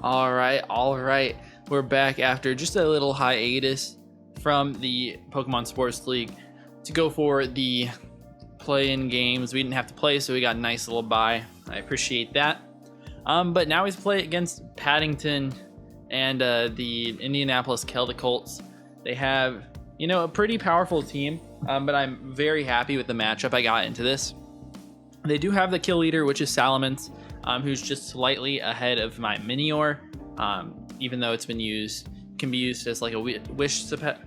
All right. We're back after just a little hiatus from the Pokemon Sports League to go for the play-in games. We didn't have to play, so we got a nice little bye. I appreciate that. But now we play against Paddington and the Indianapolis Colts. They have, a pretty powerful team, but I'm very happy with the matchup I got into this. They do have the kill leader, which is Salamence, who's just slightly ahead of my Minior, even though it's can be used as like a wish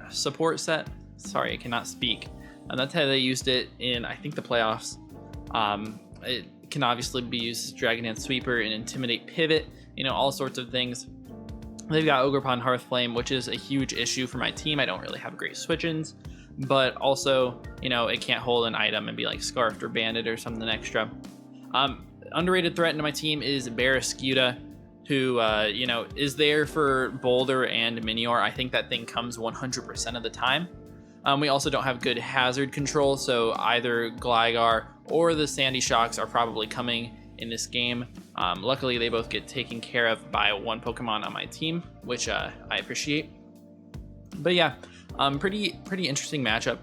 support set. Sorry, I cannot speak. That's how they used it in, I think, the playoffs. It can obviously be used as Dragon Dance Sweeper and Intimidate Pivot, all sorts of things. They've got Ogerpon Hearthflame, which is a huge issue for my team. I don't really have great switch-ins, but also, it can't hold an item and be like Scarfed or Banded or something extra. Underrated threat into my team is Barrascuda, who, is there for Boulder and Minior. I think that thing comes 100% of the time. We also don't have good hazard control, so either Gligar or the Sandy Shocks are probably coming in this game. Luckily, they both get taken care of by one Pokemon on my team, which I appreciate. But yeah, pretty interesting matchup.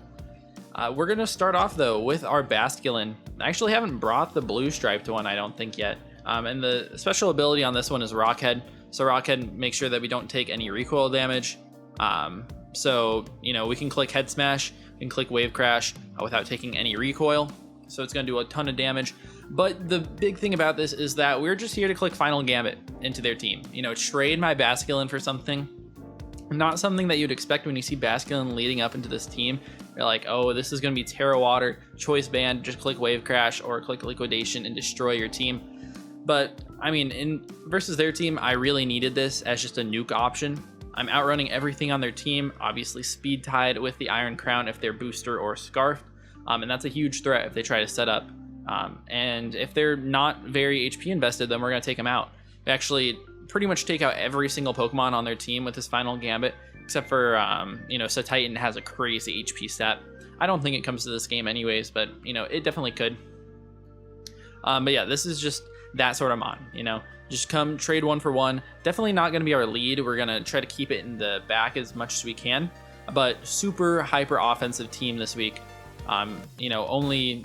We're going to start off, though, with our Basculin. I actually haven't brought the blue striped one, I don't think, yet. And the special ability on this one is Rockhead. So Rockhead makes sure that we don't take any recoil damage. So, we can click Head Smash, we can click Wave Crash without taking any recoil. So it's going to do a ton of damage. But the big thing about this is that we're just here to click Final Gambit into their team. Trade my Basculin for something. Not something that you'd expect when you see Basculin leading up into this team. You're like, oh, this is going to be Terra Water, Choice Band, just click Wave Crash or click Liquidation and destroy your team. But, in versus their team, I really needed this as just a nuke option. I'm outrunning everything on their team, obviously speed tied with the Iron Crown if they're Booster or Scarfed, and that's a huge threat if they try to set up. And if they're not very HP invested, then we're going to take them out. We actually pretty much take out every single Pokemon on their team with this Final Gambit, except for, Titan has a crazy HP stat. I don't think it comes to this game anyways, but, it definitely could. But yeah, this is just that sort of mon, just come trade one for one. Definitely not going to be our lead. We're going to try to keep it in the back as much as we can, but super hyper offensive team this week. Only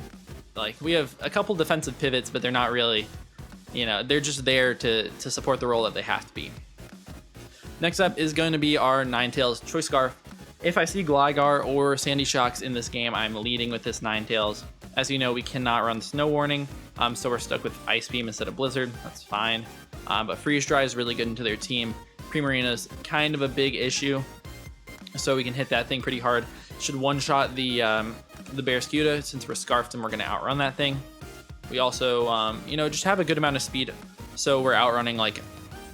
like we have a couple defensive pivots, but they're not really, they're just there to support the role that they have to be. Next up is going to be our Ninetales Choice Scarf. If I see Gligar or Sandy Shocks in this game, I'm leading with this Ninetales. As you know, we cannot run Snow Warning, so we're stuck with Ice Beam instead of Blizzard. That's fine. But Freeze Dry is really good into their team. Primarina's kind of a big issue, so we can hit that thing pretty hard. Should one-shot the Barrascuda, since we're Scarfed and we're going to outrun that thing. We also, just have a good amount of speed, so we're outrunning, like,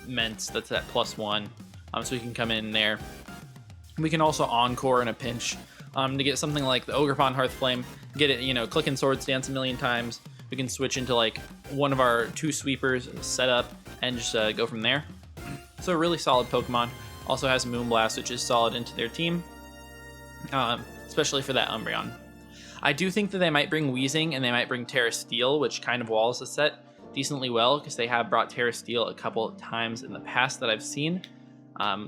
Ments, that's at +1, so we can come in there. We can also Encore in a pinch to get something like the Ogerpon Hearthflame, get it, click in Swords Dance a million times. We can switch into, like, one of our two sweepers set up and just go from there. So a really solid Pokemon. Also has Moonblast, which is solid into their team, especially for that Umbreon. I do think that they might bring Weezing and they might bring Terra Steel, which kind of walls the set decently well because they have brought Terra Steel a couple of times in the past that I've seen,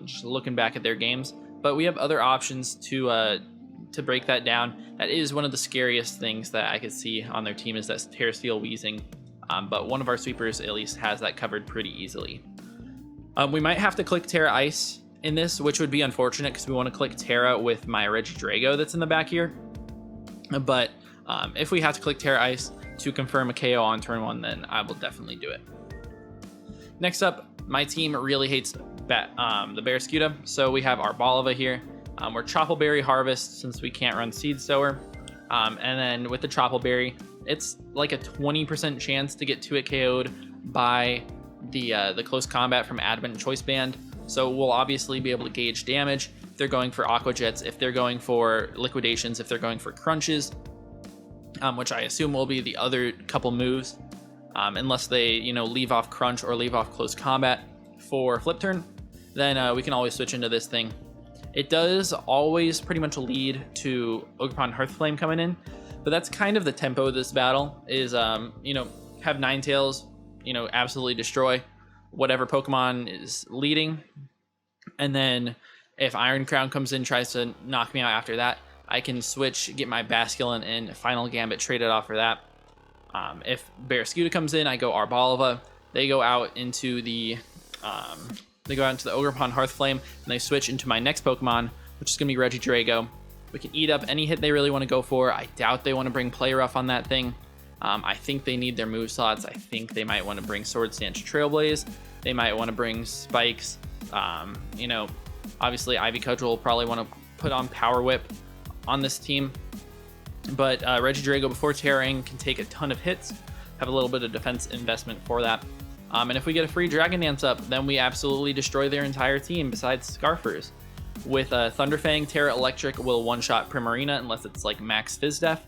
just looking back at their games. But we have other options to break that down. That is one of the scariest things that I could see on their team is that Terra Steel Weezing, but one of our sweepers at least has that covered pretty easily. We might have to click Terra Ice in this, which would be unfortunate because we want to click Terra with my Regidrago that's in the back here. But if we have to click Terra Ice to confirm a KO on turn 1, then I will definitely do it. Next up, my team really hates the Barrascuda, so we have our Balava here. We're Choppleberry Harvest since we can't run Seed Sower. And then with the Choppleberry, it's like a 20% chance to get 2-hit KO'd by the close combat from Adamant Choice Band. So we'll obviously be able to gauge damage if they're going for Aqua Jets, if they're going for Liquidations, if they're going for Crunches, which I assume will be the other couple moves, unless they leave off Crunch or leave off Close Combat for Flip Turn. Then we can always switch into this thing. It does always pretty much lead to Ogerpon Hearthflame coming in, but that's kind of the tempo of this battle is, have Ninetales, absolutely destroy. whatever Pokemon is leading. And then if Iron Crown comes in, tries to knock me out after that, I can switch, get my Basculin and Final Gambit traded off for that. If Barrascuda comes in, I go Arboliva. They go out into the Ogerpon Hearthflame, and they switch into my next Pokemon, which is going to be Regidrago. We can eat up any hit they really want to go for. I doubt they want to bring Play Rough on that thing. I think they need their move slots. I think they might want to bring Sword Stance Trailblaze. They might want to bring Spikes. Obviously Ivy Cudgel will probably want to put on Power Whip on this team. But Regidrago before Terrain can take a ton of hits, have a little bit of defense investment for that. And if we get a free Dragon Dance up, then we absolutely destroy their entire team besides Scarfers. With Thunderfang, Terra Electric will one-shot Primarina unless it's like max Fizz Def.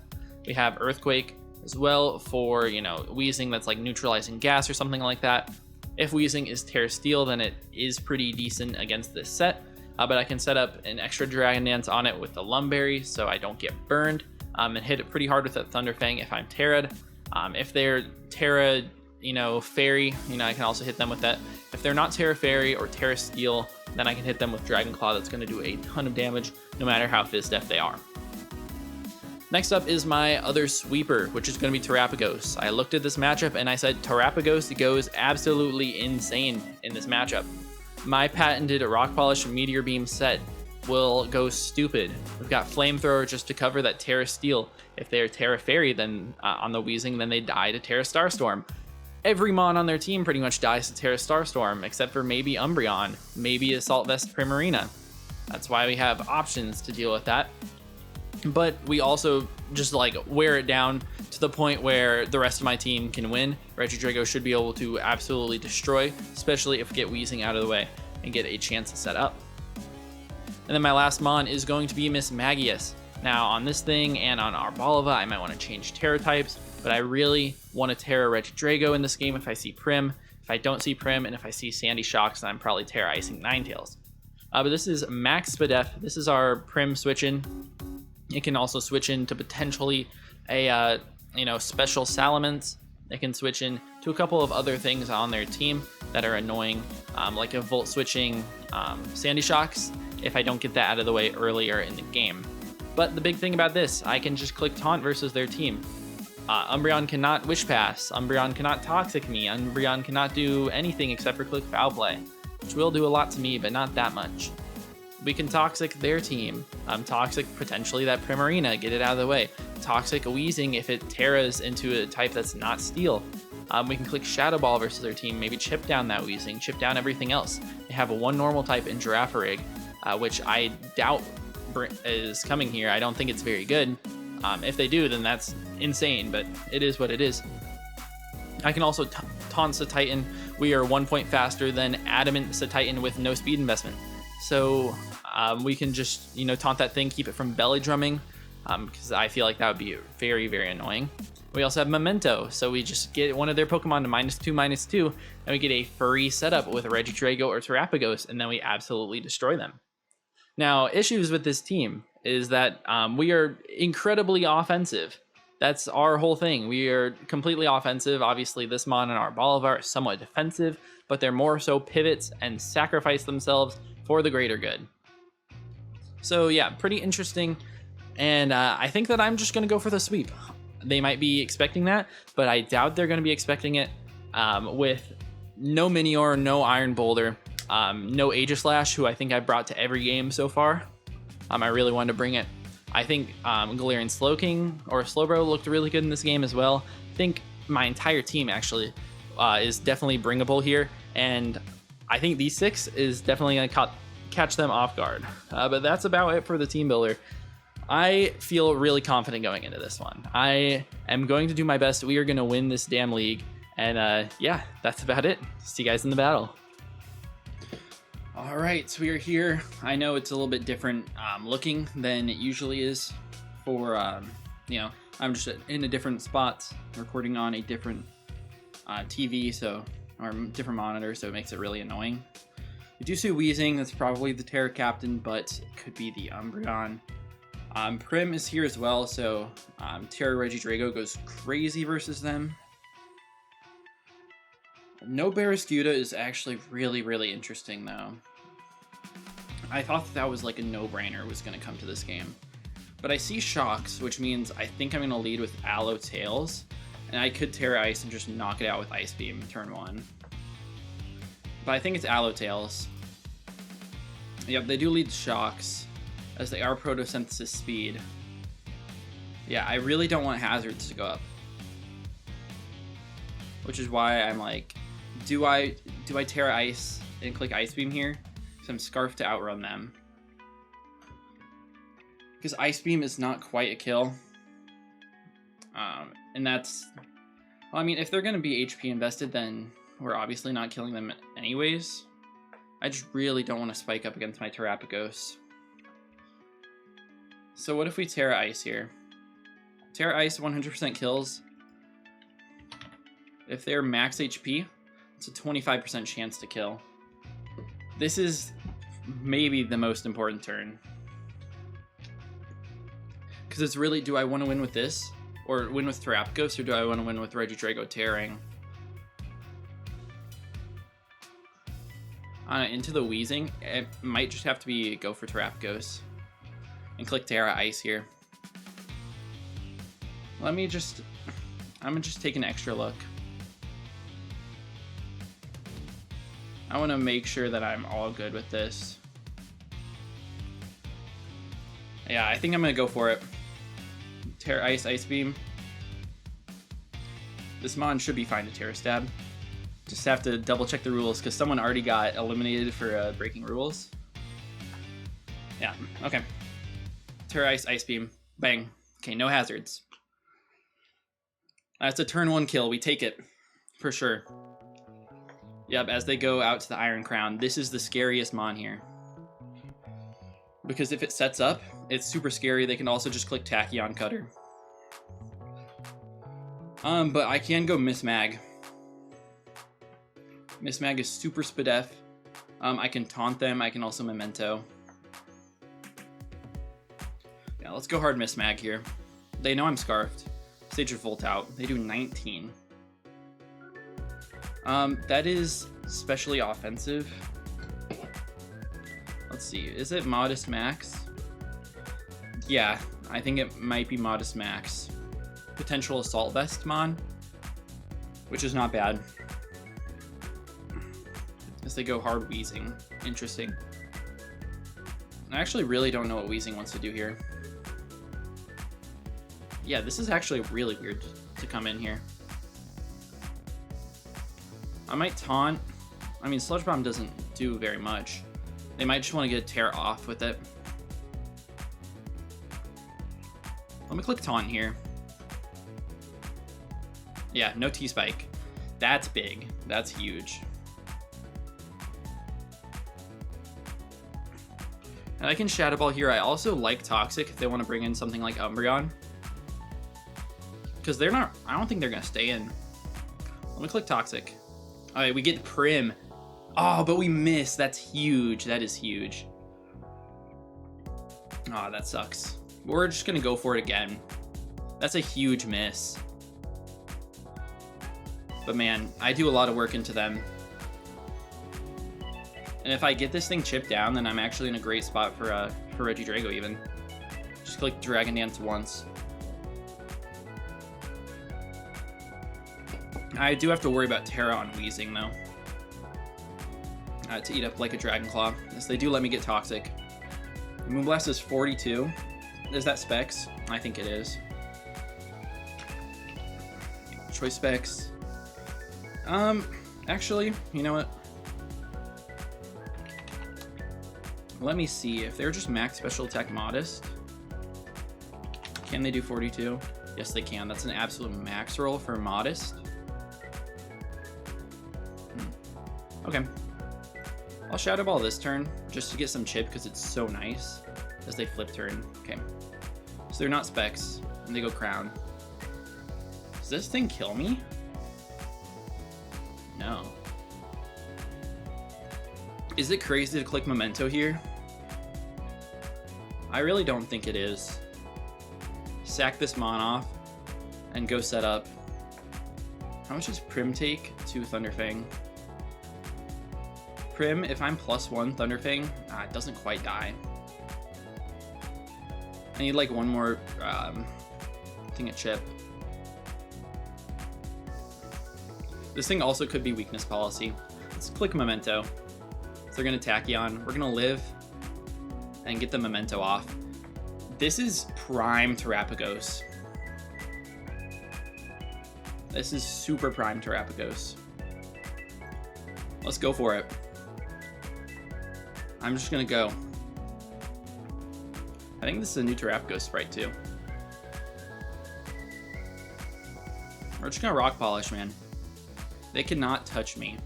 We have Earthquake as well for, Weezing that's like neutralizing gas or something like that. If Weezing is Terra Steel, then it is pretty decent against this set. But I can set up an extra Dragon Dance on it with the Lumberry so I don't get burned. And hit it pretty hard with that Thunderfang if I'm Terra'd. If they're Terra, Fairy, I can also hit them with that. If they're not Terra Fairy or Terra Steel, then I can hit them with Dragon Claw. That's going to do a ton of damage, no matter how Fizz Def they are. Next up is my other sweeper, which is going to be Terapagos. I looked at this matchup and I said Terapagos goes absolutely insane in this matchup. My patented Rock Polish Meteor Beam set will go stupid. We've got Flamethrower just to cover that Terra Steel. If they're Terra Fairy, then on the Weezing, then they die to Terra Starstorm. Every Mon on their team pretty much dies to Terra Starstorm, except for maybe Umbreon, maybe Assault Vest Primarina. That's why we have options to deal with that. But we also just wear it down to the point where the rest of my team can win. Regidrago should be able to absolutely destroy, especially if we get Weezing out of the way and get a chance to set up. And then my last Mon is going to be Miss Magius. Now on this thing and on Arboliva, I might want to change Terra types, but I really want to Terra Regidrago in this game if I see Prim. If I don't see Prim, and if I see Sandy Shocks, then I'm probably Terra Icing Ninetales. But this is Max Spadef. This is our Prim switch-in. It can also switch into potentially a special Salamence. They can switch in to a couple of other things on their team that are annoying, like a Volt switching Sandy Shocks if I don't get that out of the way earlier in the game. But the big thing about this, I can just click Taunt versus their team. Umbreon cannot Wish Pass, Umbreon cannot Toxic me, Umbreon cannot do anything except for click Foul Play, which will do a lot to me, but not that much. We can Toxic their team, Toxic potentially that Primarina, get it out of the way. Toxic Weezing if it Terras into a type that's not Steel. We can click Shadow Ball versus their team, maybe chip down that Weezing, chip down everything else. They have a one normal type in Girafarig, which I doubt is coming here. I don't think it's very good. If they do, then that's insane, but it is what it is. I can also taunt Satitan. We are 1 point faster than Adamant Satitan with no speed investment. So we can just, taunt that thing, keep it from belly drumming, because I feel like that would be very, very annoying. We also have Memento, so we just get one of their Pokemon to -2/-2, and we get a free setup with Regidrago or Terapagos, and then we absolutely destroy them. Now, issues with this team is that we are incredibly offensive. That's our whole thing. We are completely offensive. Obviously, this Mon and Arboliva are somewhat defensive, but they're more so pivots and sacrifice themselves for the greater good. So yeah, pretty interesting. And I think that I'm just going to go for the sweep. They might be expecting that, but I doubt they're going to be expecting it with no Minior, no Iron Boulder, no Aegislash, who I think I've brought to every game so far. I really wanted to bring it. I think Galarian Slowking or Slowbro looked really good in this game as well. I think my entire team actually is definitely bringable here, and I think these 6 is definitely going to catch them off guard. But that's about it for the team builder. I feel really confident going into this one. I am going to do my best. We are going to win this damn league. And yeah, that's about it. See you guys in the battle. All right, so we are here. I know it's a little bit different looking than it usually is for, I'm just in a different spot, recording on a different TV, or different monitor, so it makes it really annoying. We do see Weezing, that's probably the Terra Captain, but it could be the Umbreon. Prim is here as well, so Terra Regidrago goes crazy versus them. No Barraskewda is actually really interesting though. I thought that was like a no-brainer was going to come to this game. But I see Shocks, which means I think I'm going to lead with Aloe Tails. And I could Terra Ice and just knock it out with Ice Beam turn 1. But I think it's Aloe Tails. Yep, they do lead Shocks, as they are Photosynthesis Speed. Yeah, I really don't want Hazards to go up. Which is why I'm like, do I Terra Ice and click Ice Beam here? Because I'm Scarf to outrun them. Because Ice Beam is not quite a kill. And that's... Well, I mean, if they're going to be HP invested, then we're obviously not killing them anyways. I just really don't want to spike up against my Terrapagos. So what if we Terra Ice here? Terra Ice 100% kills. If they're max HP, it's a 25% chance to kill. This is maybe the most important turn. Because it's really, do I want to win with this? Or win with Terrapagos, or do I want to win with Regidrago tearing? Into the Wheezing, it might just have to be go for Terrapagos. And click Terra Ice here. I'm gonna just take an extra look. I want to make sure that I'm all good with this. Yeah, I think I'm gonna go for it. Terra Ice, Ice Beam. This Mon should be fine to Terra Stab. Just have to double check the rules because someone already got eliminated for breaking rules. Yeah, okay. Terra Ice, Ice Beam. Bang. Okay, no hazards. That's a turn 1 kill. We take it. For sure. Yep, as they go out to the Iron Crown, this is the scariest Mon here. Because if it sets up, it's super scary. They can also just click Tachyon Cutter. But I can go Miss Mag. Miss Mag is super Spadef. I can taunt them. I can also Memento. Yeah, let's go hard Miss Mag here. They know I'm Scarfed. Sage of Volt out. They do 19. That is especially offensive. Let's see. Is it Modest Max? Yeah, I think it might be Modest Max. Potential Assault Vest Mon, which is not bad. As they go hard Wheezing. Interesting. I actually really don't know what Wheezing wants to do here. Yeah, this is actually really weird to come in here. I might taunt. I mean, Sludge Bomb doesn't do very much. They might just want to get a Tear off with it. Let me click taunt here. Yeah, no T-Spike. That's big. That's huge. And I can Shadow Ball here. I also like Toxic if they want to bring in something like Umbreon. Because they're not... I don't think they're going to stay in. Let me click Toxic. Alright, we get Prim. Oh, but we miss. That's huge. That is huge. Oh, that sucks. We're just going to go for it again. That's a huge miss. But man, I do a lot of work into them. And if I get this thing chipped down, then I'm actually in a great spot for Regidrago even. Just click Dragon Dance once. I do have to worry about Terra on Wheezing though. To eat up like a Dragon Claw. Yes, they do let me get Toxic. Moonblast is 42. Is that Specs? I think it is. Choice Specs. Actually, you know what? Let me see. If they're just max special attack Modest, can they do 42? Yes, they can. That's an absolute max roll for Modest. Okay. I'll Shadow Ball this turn just to get some chip because it's so nice as they flip turn. Okay. So they're not Specs and they go Crown. Does this thing kill me? No. Is it crazy to click Memento here? I really don't think it is. Sack this Mon off and go set up. How much does Prim take to Thunderfang? Prim, if I'm +1 Thunderfang, it doesn't quite die. I need like one more thing at chip. This thing also could be weakness policy. Let's click Memento. So they're gonna Tachyon. We're gonna live and get the Memento off. This is prime Terapagos. This is super prime Terapagos. Let's go for it. I'm just gonna go. I think this is a new Terapagos sprite too. We're just gonna Rock Polish, man. They cannot touch me.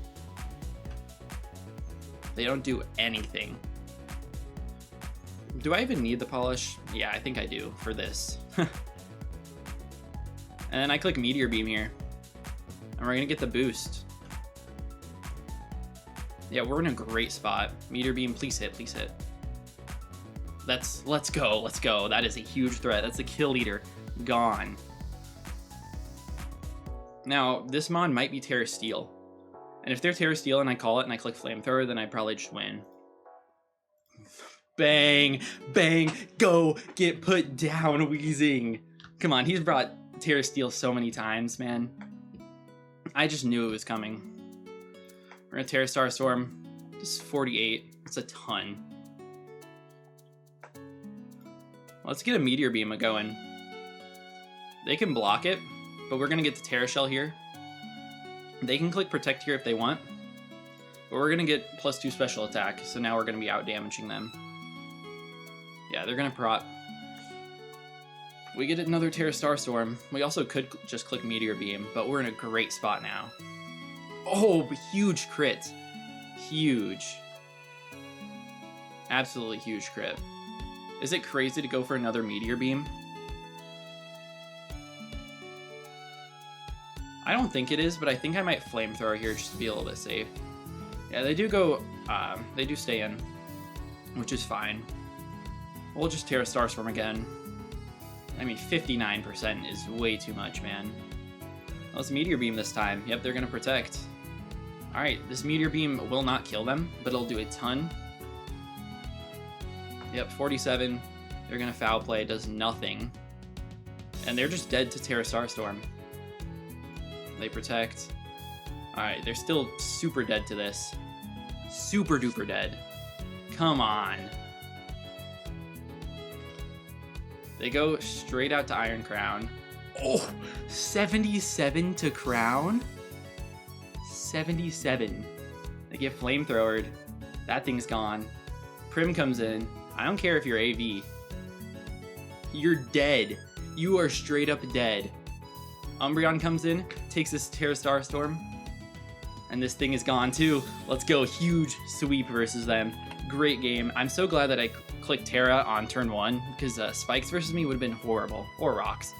They don't do anything. Do I even need the polish? Yeah, I think I do for this. And then I click Meteor Beam here. And we're gonna get the boost. Yeah, we're in a great spot. Meteor Beam, please hit, please hit. Let's go, let's go. That is a huge threat. That's a kill leader. Gone. Now, this mon might be Terra Steel. And if they're Terra Steel and I call it and I click Flamethrower, then I probably just win. Bang, bang, go, get put down, Weezing. Come on, he's brought Terra Steel so many times, man. I just knew it was coming. We're gonna Terra Starstorm. Just 48, it's a ton. Let's get a Meteor Beam going. They can block it, but we're gonna get the Terra Shell here. They can click Protect here if they want, but we're gonna get +2 special attack, so now we're gonna be out damaging them. Yeah, they're gonna prot. We get another Terra Starstorm. We also could just click Meteor Beam, but we're in a great spot now. Oh, huge crit. Huge. Absolutely huge crit. Is it crazy to go for another Meteor Beam? I don't think it is, but I think I might Flamethrower here just to be a little bit safe. Yeah, they do go, they do stay in, which is fine. We'll just Terra Starstorm again. I mean, 59% is way too much, man. Let's Meteor Beam this time. Yep, they're gonna Protect. All right, this Meteor Beam will not kill them, but it'll do a ton. Yep, 47. They're gonna Foul Play, it does nothing. And they're just dead to Terra Starstorm. They Protect. Alright, they're still super dead to this. Super duper dead. Come on. They go straight out to Iron Crown. Oh, 77 to Crown? 77. They get Flamethrowered. That thing's gone. Prim comes in. I don't care if you're AV. You're dead. You are straight up dead. Umbreon comes in, takes this Terra Starstorm, and this thing is gone too. Let's go, huge sweep versus them. Great game. I'm so glad that I clicked Terra on turn 1, because Spikes versus me would have been horrible, or Rocks.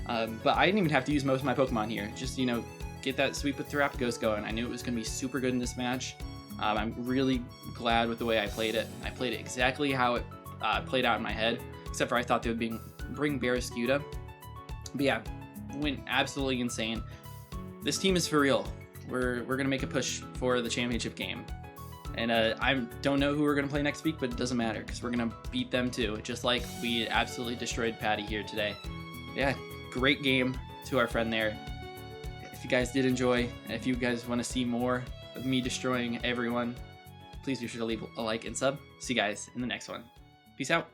But I didn't even have to use most of my Pokemon here. Just, you know, get that sweep with Terapagos going. I knew it was going to be super good in this match. I'm really glad with the way I played it. I played it exactly how it played out in my head, except for I thought they would bring Barraskewda. But yeah, went absolutely insane. This team is for real. We're gonna make a push for the championship game, and I don't know who we're gonna play next week, but it doesn't matter because we're gonna beat them too, just like we absolutely destroyed Patty here today. Yeah, great game to our friend there. If you guys did enjoy, and if you guys want to see more of me destroying everyone, please be sure to leave a like and sub. See you guys in the next one. Peace out.